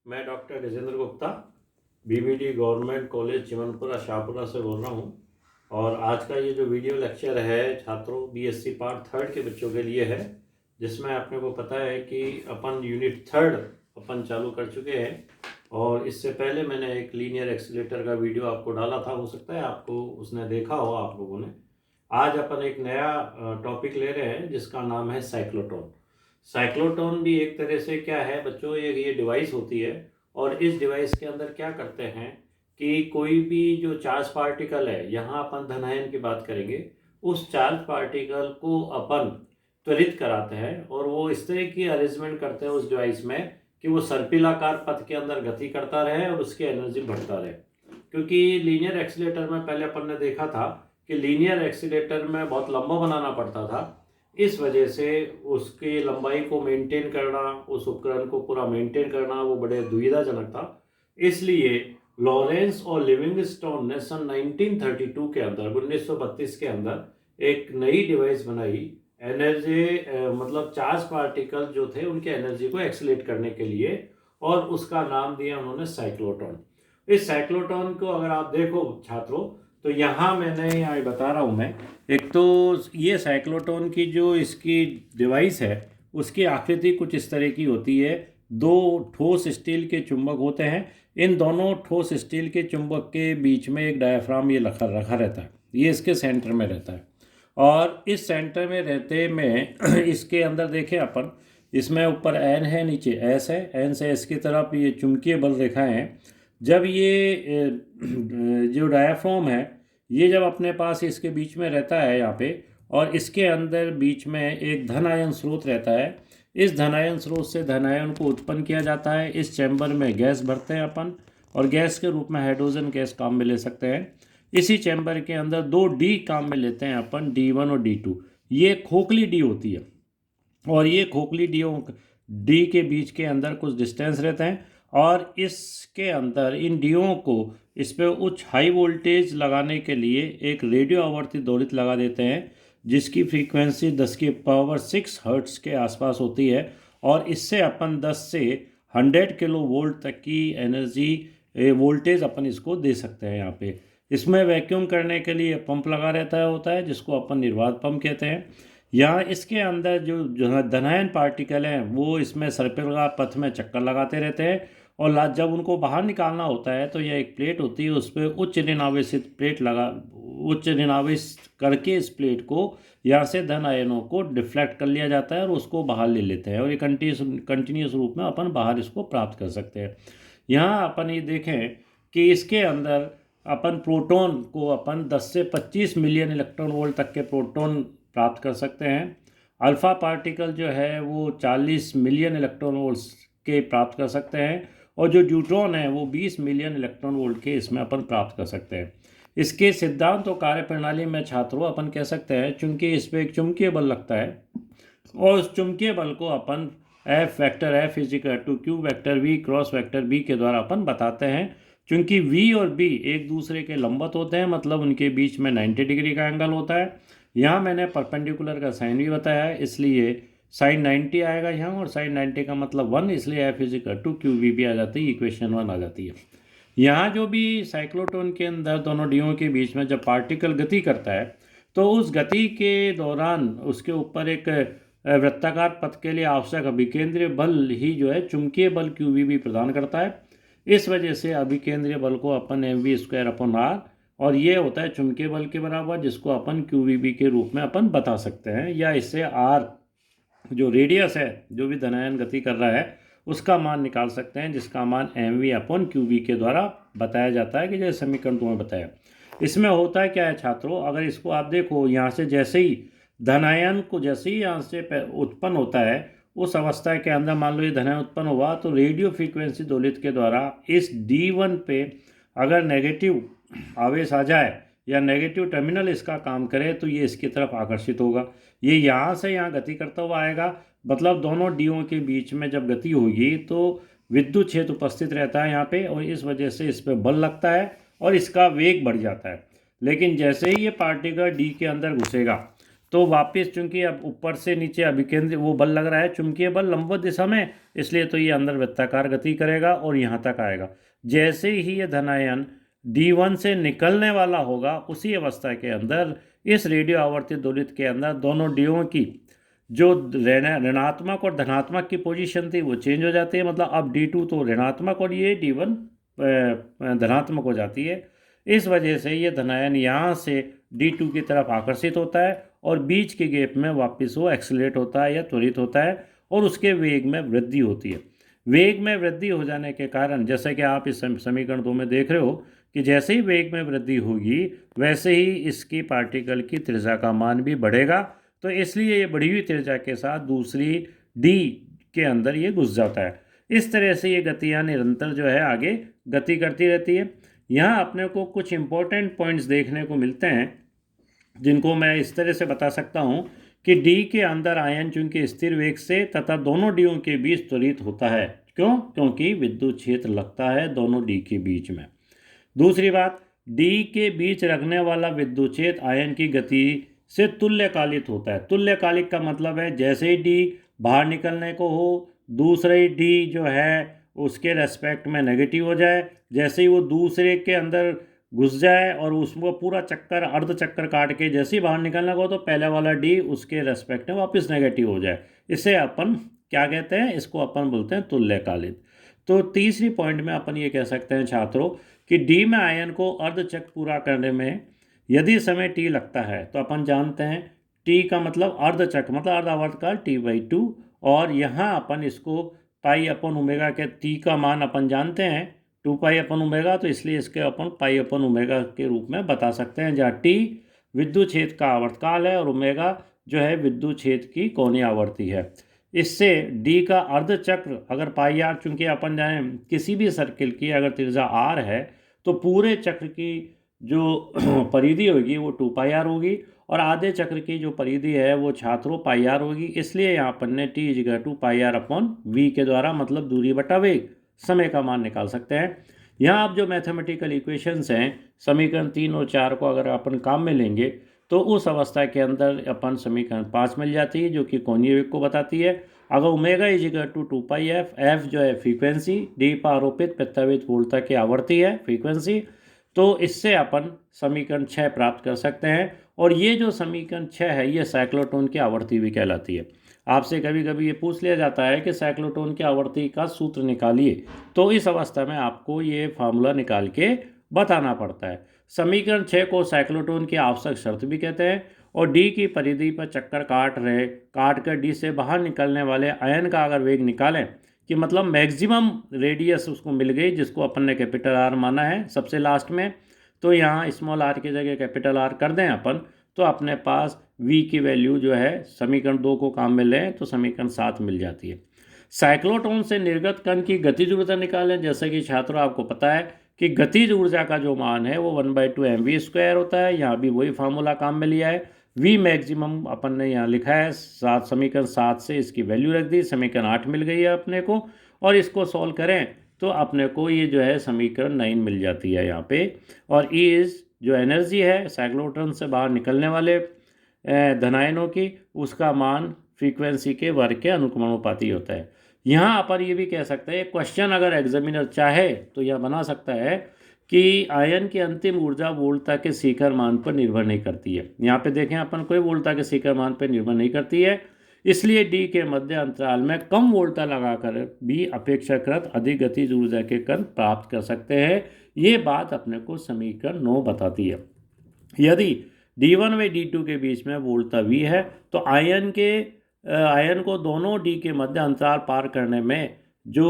मैं doctor Gajendra Gupta BBD government college Chimanpura Shahpura से बोल रहा हूँ। और आज का ये जो वीडियो लेक्चर है छात्रों बीएससी पार्ट थर्ड के बच्चों के लिए है, जिसमें अपने को पता है कि अपन यूनिट थर्ड अपन चालू कर चुके हैं। और इससे पहले मैंने एक लीनियर एक्सीलेटर का वीडियो आपको डाला था, हो सकता है आपको उसने देखा हो आप लोगों ने। आज अपन एक नया टॉपिक ले रहे हैं जिसका नाम है साइक्लोट्रॉन। साइक्लोट्रॉन भी एक तरह से क्या है बच्चों, ये डिवाइस होती है। और इस डिवाइस के अंदर क्या करते हैं कि कोई भी जो चार्ज पार्टिकल है, यहाँ अपन धनायन की बात करेंगे, उस चार्ज पार्टिकल को अपन त्वरित कराते हैं। और वो इस तरह की अरेंजमेंट करते हैं उस डिवाइस में कि वो सर्पिलाकार पथ के अंदर गति करता रहे और उसकी एनर्जी बढ़ता रहे। क्योंकि लीनियर एक्सीलेटर में पहले अपन ने देखा था कि लीनियर एक्सीलेटर में बहुत लंबा बनाना पड़ता था, इस वजह से उसकी लंबाई को मेंटेन करना, उस उपकरण को पूरा मेंटेन करना वो बड़े दुविधाजनक था। इसलिए लॉरेंस और लिविंगस्टोन ने सन 1932 के अंदर 1932 के अंदर एक नई डिवाइस बनाई, एनर्जी मतलब चार्ज पार्टिकल जो थे उनके एनर्जी को एक्सीलेट करने के लिए, और उसका नाम दिया उन्होंने साइक्लोट्रॉन। इस साइक्लोट्रॉन को अगर आप देखो छात्रों, तो यहाँ मैंने यहाँ बता रहा हूँ मैं, एक तो ये साइक्लोट्रॉन की जो इसकी डिवाइस है उसकी आकृति कुछ इस तरह की होती है। दो ठोस स्टील के चुंबक होते हैं, इन दोनों ठोस स्टील के चुंबक के बीच में एक डायाफ्राम ये रखा रहता है, ये इसके सेंटर में रहता है। और इस सेंटर में रहते में इसके अंदर देखें अपन, इसमें ऊपर एन है, नीचे एस है, एन से एस की तरफ ये चुंबकीय बल रेखाएं हैं। जब ये जो डायाफ्राम है ये जब अपने पास इसके बीच में रहता है यहाँ पे, और इसके अंदर बीच में एक धन आयन स्रोत रहता है, इस धन आयन स्रोत से धन आयन को उत्पन्न किया जाता है। इस चैम्बर में गैस भरते हैं अपन, और गैस के रूप में हाइड्रोजन गैस काम में ले सकते हैं। इसी चैम्बर के अंदर दो डी काम में लेते हैं अपन, D1 और D2। ये खोखली डी होती है, और ये खोखली डी के बीच के अंदर कुछ डिस्टेंस रहते हैं, और इसके अंदर इन डीओ को इस पर उच्च हाई वोल्टेज लगाने के लिए एक रेडियो आवर्ती दोलित लगा देते हैं, जिसकी फ्रीक्वेंसी 10⁻⁶ हर्ट्ज के आसपास होती है। और इससे अपन 10 से 100 किलो वोल्ट तक की एनर्जी वोल्टेज अपन इसको दे सकते हैं। यहाँ पे इसमें वैक्यूम करने के लिए पंप लगा रहता होता है, जिसको अपन निर्वात पंप कहते हैं। यहाँ इसके अंदर जो धनायन पार्टिकल हैं वो इसमें सर्पिलाकार पथ में चक्कर लगाते रहते हैं, और जब उनको बाहर निकालना होता है तो यह एक प्लेट होती है, उस पर उच्च ऋण आवेश करके इस प्लेट को यहाँ से धन आयनों को डिफ्लेक्ट कर लिया जाता है और उसको बाहर ले लेते हैं, और ये कंटिन्यूस रूप में अपन बाहर इसको प्राप्त कर सकते हैं। यहाँ अपन ये देखें कि इसके अंदर अपन प्रोटॉन को अपन 10 से 25 मिलियन इलेक्ट्रॉन वोल्ट तक के प्रोटॉन प्राप्त कर सकते हैं। अल्फ़ा पार्टिकल जो है वो 40 मिलियन इलेक्ट्रॉन वोल्ट के प्राप्त कर सकते हैं, और जो न्यूट्रॉन है वो 20 मिलियन इलेक्ट्रॉन वोल्ट के इसमें अपन प्राप्त कर सकते हैं। इसके सिद्धांत और कार्यप्रणाली में छात्रों अपन कह सकते हैं, चूंकि इस पर एक चुंबकीय बल लगता है, और उस चुंबकीय बल को अपन F vector F = Q vector V cross vector B के द्वारा अपन बताते हैं। चूंकि V और B एक दूसरे के लंबवत होते हैं, मतलब उनके बीच में 90 डिग्री का एंगल होता है। यहाँ मैंने परपेंडिकुलर का साइन भी बताया है, इसलिए साइन 90 आएगा यहाँ, और साइन 90 का मतलब 1, इसलिए F = QV भी आ जाती है, इक्वेशन 1 आ जाती है। यहाँ जो भी साइक्लोट्रॉन के अंदर दोनों डीओ के बीच में जब पार्टिकल गति करता है, तो उस गति के दौरान उसके ऊपर एक वृत्ताकार पथ के लिए आवश्यक अभिकेंद्रीय बल ही जो है चुंबकीय बल QV भी प्रदान करता है। इस वजह से अभिकेंद्रीय बल को अपन mv²/r, और ये होता है चुंबकीय बल के बराबर, जिसको अपन QVB के रूप में अपन बता सकते हैं। या इससे r जो रेडियस है, जो भी धनायन गति कर रहा है, उसका मान निकाल सकते हैं, जिसका मान mv/qv के द्वारा बताया जाता है, कि जैसे समीकरण तुम्हें बताया। इसमें होता है क्या है छात्रों, अगर इसको आप देखो, यहाँ से जैसे ही धनायन को जैसे ही यहाँ से उत्पन्न होता है, उस अवस्था के अंदर मान लो ये धनायन उत्पन्न हुआ, तो रेडियो फ्रीक्वेंसी दोलित के द्वारा इस D1 पे अगर नेगेटिव आवेश आ जाए या नेगेटिव टर्मिनल इसका काम करे, तो ये इसकी तरफ आकर्षित होगा, ये यहाँ से यहाँ गति करता हुआ आएगा। मतलब दोनों डीओ के बीच में जब गति होगी तो विद्युत क्षेत्र उपस्थित रहता है यहाँ पे, और इस वजह से इस पर बल लगता है और इसका वेग बढ़ जाता है। लेकिन जैसे ही ये पार्टिकल डी के अंदर घुसेगा, तो वापस चूंकि अब ऊपर से नीचे अभिकेंद्र वो बल लग रहा है, चुंबकीय बल लंबवत दिशा में, इसलिए तो ये अंदर वृत्ताकार गति करेगा और यहाँ तक आएगा। जैसे ही ये धनायन D1 से निकलने वाला होगा, उसी अवस्था के अंदर इस रेडियो आवर्ती दोलित के अंदर दोनों डीओ की जो ऋणात्मक और धनात्मक की पोजीशन थी वो चेंज हो जाती है। मतलब अब D2 तो ऋणात्मक और ये D1 धनात्मक हो जाती है। इस वजह से ये धनायन यहाँ से D2 की तरफ आकर्षित होता है और बीच के गैप में वापस वो एक्सीलरेट होता है या त्वरित होता है और उसके वेग में वृद्धि होती है। वेग में वृद्धि हो जाने के कारण, जैसे कि आप इस समीकरण 2 में देख रहे हो कि जैसे ही वेग में वृद्धि होगी वैसे ही इसकी पार्टिकल की त्रिज्या का मान भी बढ़ेगा। तो इसलिए ये बढ़ी हुई त्रिज्या के साथ दूसरी D के अंदर ये घुस जाता है। इस तरह से ये गतियाँ निरंतर जो है आगे गति करती रहती है। यहाँ अपने को कुछ इंपॉर्टेंट पॉइंट्स देखने को मिलते हैं जिनको मैं इस तरह से बता सकता हूँ कि D के अंदर आयन चूंकि स्थिर वेग से तथा दोनों डीओ के बीच त्वरित होता है। क्यों? क्योंकि विद्युत क्षेत्र लगता है दोनों D के बीच में। दूसरी बात, D के बीच रखने वाला विद्युत क्षेत्र आयन की गति से तुल्यकालिक होता है। तुल्यकालिक का मतलब है जैसे ही D बाहर निकलने को हो, दूसरे D जो है उसके रेस्पेक्ट में नेगेटिव हो जाए, जैसे ही वो दूसरे के अंदर घुस जाए और उसको पूरा चक्कर अर्ध चक्कर काट के जैसे ही बाहर निकलने को तो पहले वाला D उसके रेस्पेक्ट में वापस नेगेटिव हो जाए। इसे अपन क्या कहते हैं? इसको अपन बोलते हैं तुल्यकालिक। तो तीसरी पॉइंट में अपन ये कह सकते हैं छात्रों कि D में आयन को अर्धचक्र पूरा करने में यदि समय T लगता है तो अपन जानते हैं T का मतलब अर्धचक्र मतलब अर्धावर्तकाल T/2, और यहाँ अपन इसको पाई अपन ओमेगा के T का मान अपन जानते हैं 2 पाई अपन ओमेगा, तो इसलिए इसके अपन पाई अपन ओमेगा के रूप में बता सकते हैं, जहाँ T विद्युत क्षेत्र का आवर्तकाल है और ओमेगा जो है विद्युत क्षेत्र की कोणीय आवर्ती है। इससे D का अर्धचक्र अगर पाई आर, चूंकि अपन जाने किसी भी सर्किल की अगर त्रिज्या R है तो पूरे चक्र की जो परिधि होगी वो 2 पाई आर होगी और आधे चक्र की जो परिधि है वो छात्रों पाई आर होगी। इसलिए यहाँ अपन ने T pi R upon V के द्वारा मतलब दूरी बटा वेग समय का मान निकाल सकते हैं। यहाँ आप जो मैथमेटिकल इक्वेशंस हैं समीकरण 3 और 4 को अगर अपन काम में लेंगे तो उस अवस्था के अंदर अपन समीकरण 5 मिल जाती है जो कि कोणीय वेग को बताती है। अगर ओमेगा = 2 पाई एफ, एफ जो है फ्रीक्वेंसी, डी पर आरोपित प्रत्यावर्तित वोल्टता की आवृत्ति है फ्रीक्वेंसी, तो इससे अपन समीकरण 6 प्राप्त कर सकते हैं। और ये जो समीकरण 6 है ये साइक्लोट्रॉन की आवर्ती भी कहलाती है। आपसे कभी कभी ये पूछ लिया जाता है कि साइक्लोट्रॉन की आवर्ती का सूत्र निकालिए, तो इस अवस्था में आपको ये फार्मूला निकाल के बताना पड़ता है। समीकरण 6 को साइक्लोट्रॉन की आवश्यक शर्त भी कहते हैं और डी की परिधि पर चक्कर काट कर डी से बाहर निकलने वाले आयन का अगर वेग निकालें कि मतलब मैक्सिमम रेडियस उसको मिल गई जिसको अपन ने कैपिटल आर माना है सबसे लास्ट में, तो यहाँ स्मॉल आर की जगह कैपिटल आर कर दें अपन, तो अपने पास v की वैल्यू जो है समीकरण 2 को काम में लें तो समीकरण 7 मिल जाती है। साइक्लोट्रॉन से निर्गत कण की गतिज ऊर्जा निकालें। जैसे कि छात्रों आपको पता है कि गतिज ऊर्जा का जो मान है वो 1/2 mv² होता है। यहाँ भी वही फार्मूला काम में लिया है। v मैक्सिमम अपन ने यहाँ लिखा है 7, समीकरण 7 से इसकी वैल्यू रख दी, समीकरण 8 मिल गई है अपने को, और इसको सॉल्व करें तो अपने को ये जो है समीकरण 9 मिल जाती है यहाँ पे। और इज जो एनर्जी है साइक्लोट्रॉन से बाहर निकलने वाले धनायनों की, उसका मान फ्रीक्वेंसी के वर्ग के अनुक्रमानुपाती होता है। यहाँ पर ये भी कह सकते हैं, क्वेश्चन अगर एग्जामिनर चाहे तो यह बना सकता है कि आयन की अंतिम ऊर्जा वोल्टता के शिखर मान पर निर्भर नहीं करती है। यहाँ पे देखें अपन कोई वोल्टता के शिखर मान पर निर्भर नहीं करती है, इसलिए डी के मध्य अंतराल में कम वोल्टता लगाकर भी अपेक्षाकृत अधिक गतिज ऊर्जा के कण प्राप्त कर सकते हैं। ये बात अपने को समीकरण 9 बताती है। यदि D1 व D2 के बीच में वोल्टता V है तो आयन को दोनों D के मध्य अंतराल पार करने में जो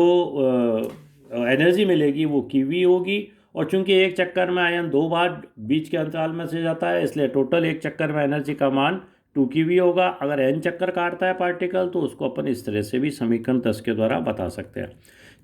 एनर्जी मिलेगी वो QV होगी। और चूंकि एक चक्कर में आयन 2 बार बीच के अंतराल में से जाता है, इसलिए टोटल एक चक्कर में एनर्जी का मान 2QV होगा। अगर n चक्कर काटता है पार्टिकल तो उसको अपन इस तरह से भी समीकरण 10 के द्वारा बता सकते हैं।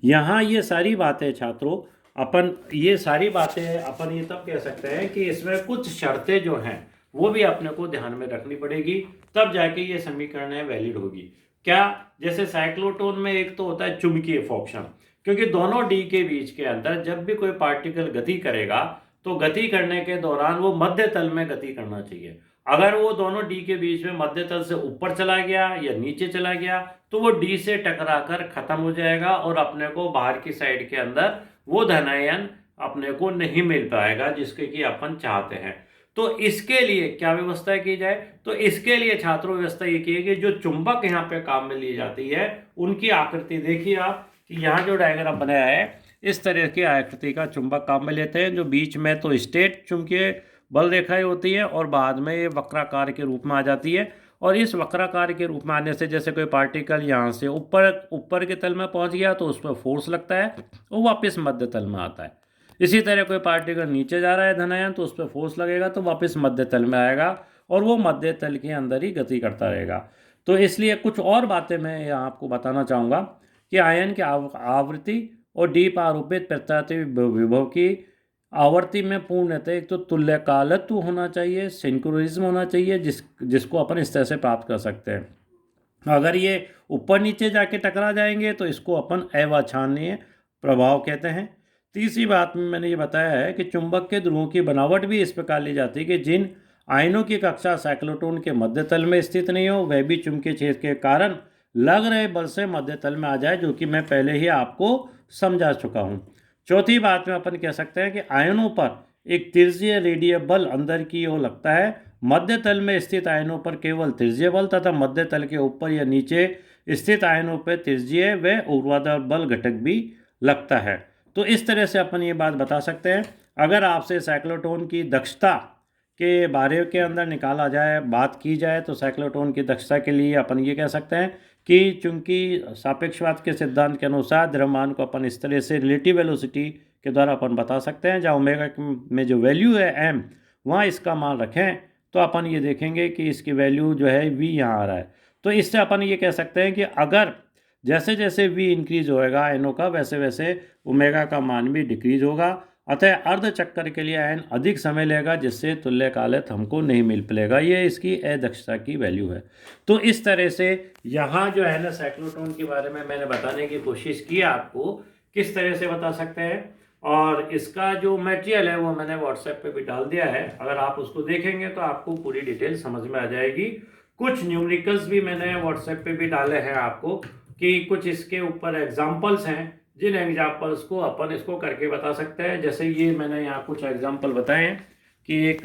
यहाँ ये सारी बातें छात्रों अपन ये तब कह सकते हैं कि इसमें कुछ शर्तें जो हैं वो भी अपने को ध्यान में रखनी पड़ेगी, तब जाके ये समीकरण है वैलिड होगी। क्या? जैसे साइक्लोट्रॉन में एक तो होता है चुंबकीय फोर्सन, क्योंकि दोनों डी के बीच के अंदर जब भी कोई पार्टिकल गति करेगा तो गति करने के दौरान वो मध्य तल में गति करना चाहिए। अगर वो दोनों डी के बीच में मध्य तल से ऊपर चला गया या नीचे चला गया तो वो डी से टकराकर खत्म हो जाएगा और अपने को बाहर की साइड के अंदर वो धनायन अपने को नहीं मिल पाएगा जिसके कि अपन चाहते हैं। तो इसके लिए क्या व्यवस्था की जाए, तो इसके लिए छात्रों व्यवस्था ये की है कि जो चुंबक यहाँ पे काम में ली जाती है उनकी आकृति देखिए आप कि यहाँ जो डायग्राम बनाया है इस तरह की आकृति का चुंबक काम में लेते हैं, जो बीच में तो स्ट्रेट चुंबकीय बल रेखाएं होती है और बाद में ये वक्राकार के रूप में आ जाती है। और इस वक्राकार के रूप में आने से जैसे कोई पार्टिकल यहाँ से ऊपर के तल में पहुँच गया तो उस पर फोर्स लगता है वो वापस मध्य तल में आता है। इसी तरह कोई पार्टिकल नीचे जा रहा है धनायन तो उस पर फोर्स लगेगा तो वापस मध्य तल में आएगा और वो मध्य तल के अंदर ही गति करता रहेगा। तो इसलिए कुछ और बातें मैं यहाँ आपको बताना चाहूँगा कि आयन की आवृत्ति और डीप आरोपित प्रत्यावर्ती विभव की आवर्ती में पूर्णतः एक तो तुल्यकालत्व होना चाहिए, सिंक्रोनिज्म होना चाहिए जिसको अपन इस तरह से प्राप्त कर सकते हैं। अगर ये ऊपर नीचे जाके टकरा जाएंगे तो इसको अपन अवांछनीय प्रभाव कहते हैं। तीसरी बात में मैंने ये बताया है कि चुंबक के ध्रुवों की बनावट भी इस प्रकार ली जाती है कि जिन आयनों की कक्षा साइक्लोट्रॉन के मध्य तल में स्थित नहीं हो वह भी चुंबकीय क्षेत्र के कारण लग रहे बल से मध्य तल में आ जाए, जो कि मैं पहले ही आपको समझा चुका हूँ। चौथी बात में अपन कह सकते हैं कि आयनों पर एक तिर्य्य रेडियल बल अंदर की ओर लगता है। मध्य तल में स्थित आयनों पर केवल तिर्य्य बल तथा मध्य तल के ऊपर या नीचे स्थित आयनों पर तिर्य्य व ऊर्ध्वाधर बल घटक भी लगता है। तो इस तरह से अपन ये बात बता सकते हैं। अगर आपसे साइक्लोट्रॉन की दक्षता के बारे के अंदर निकाला जाए, बात की जाए, तो साइक्लोट्रॉन की दक्षता के लिए अपन ये कह सकते हैं कि चूंकि सापेक्षवाद के सिद्धांत के अनुसार द्रव्यमान को अपन इस तरह से रिलेटिव वेलोसिटी के द्वारा अपन बता सकते हैं। जहाँ ओमेगा में जो वैल्यू है m वहाँ इसका मान रखें तो अपन ये देखेंगे कि इसकी वैल्यू जो है v यहाँ आ रहा है। तो इससे अपन ये कह सकते हैं कि अगर जैसे जैसे v इंक्रीज होएगा आयनों का वैसे वैसे ओमेगा का मान भी डिक्रीज होगा। अतः अर्ध चक्कर के लिए आयन अधिक समय लेगा जिससे तुल्यकालिक हमको नहीं मिल पाएगा। ये इसकी अदक्षता की वैल्यू है। तो इस तरह से यहाँ जो है ना साइक्लोट्रॉन के बारे में मैंने बताने की कोशिश की आपको किस तरह से बता सकते हैं। और इसका जो मटेरियल है वो मैंने व्हाट्सएप पे भी डाल दिया है, अगर आप उसको देखेंगे तो आपको पूरी डिटेल समझ में आ जाएगी। कुछ न्यूमेरिकल्स भी मैंने व्हाट्सएप पे भी डाले हैं आपको कि कुछ इसके ऊपर एग्जाम्पल्स हैं जिन एग्जाम्पल्स को अपन इसको करके बता सकते हैं। जैसे ये मैंने यहाँ कुछ एग्जाम्पल बताए हैं कि एक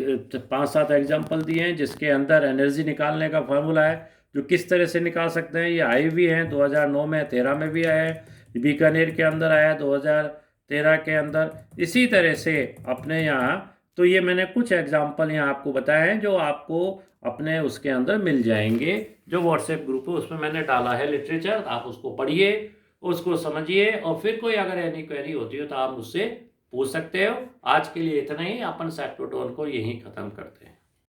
5-7 एग्जाम्पल दिए हैं जिसके अंदर एनर्जी निकालने का फार्मूला है जो किस तरह से निकाल सकते हैं। ये आए भी हैं 2009 में, 13 में भी आया है, बीकानेर के अंदर आया 2013 के अंदर। इसी तरह से अपने यहाँ तो ये मैंने कुछ एग्जाम्पल यहाँ आपको बताए हैं जो आपको अपने उसके अंदर मिल जाएंगे। जो व्हाट्सएप ग्रुप है उसमें मैंने डाला है लिटरेचर, आप उसको पढ़िए, उसको समझिए और फिर कोई अगर एनी क्वेरी होती हो तो आप मुझसे पूछ सकते हो। आज के लिए इतना ही, अपन साइक्लोट्रॉन को यहीं ख़त्म करते हैं।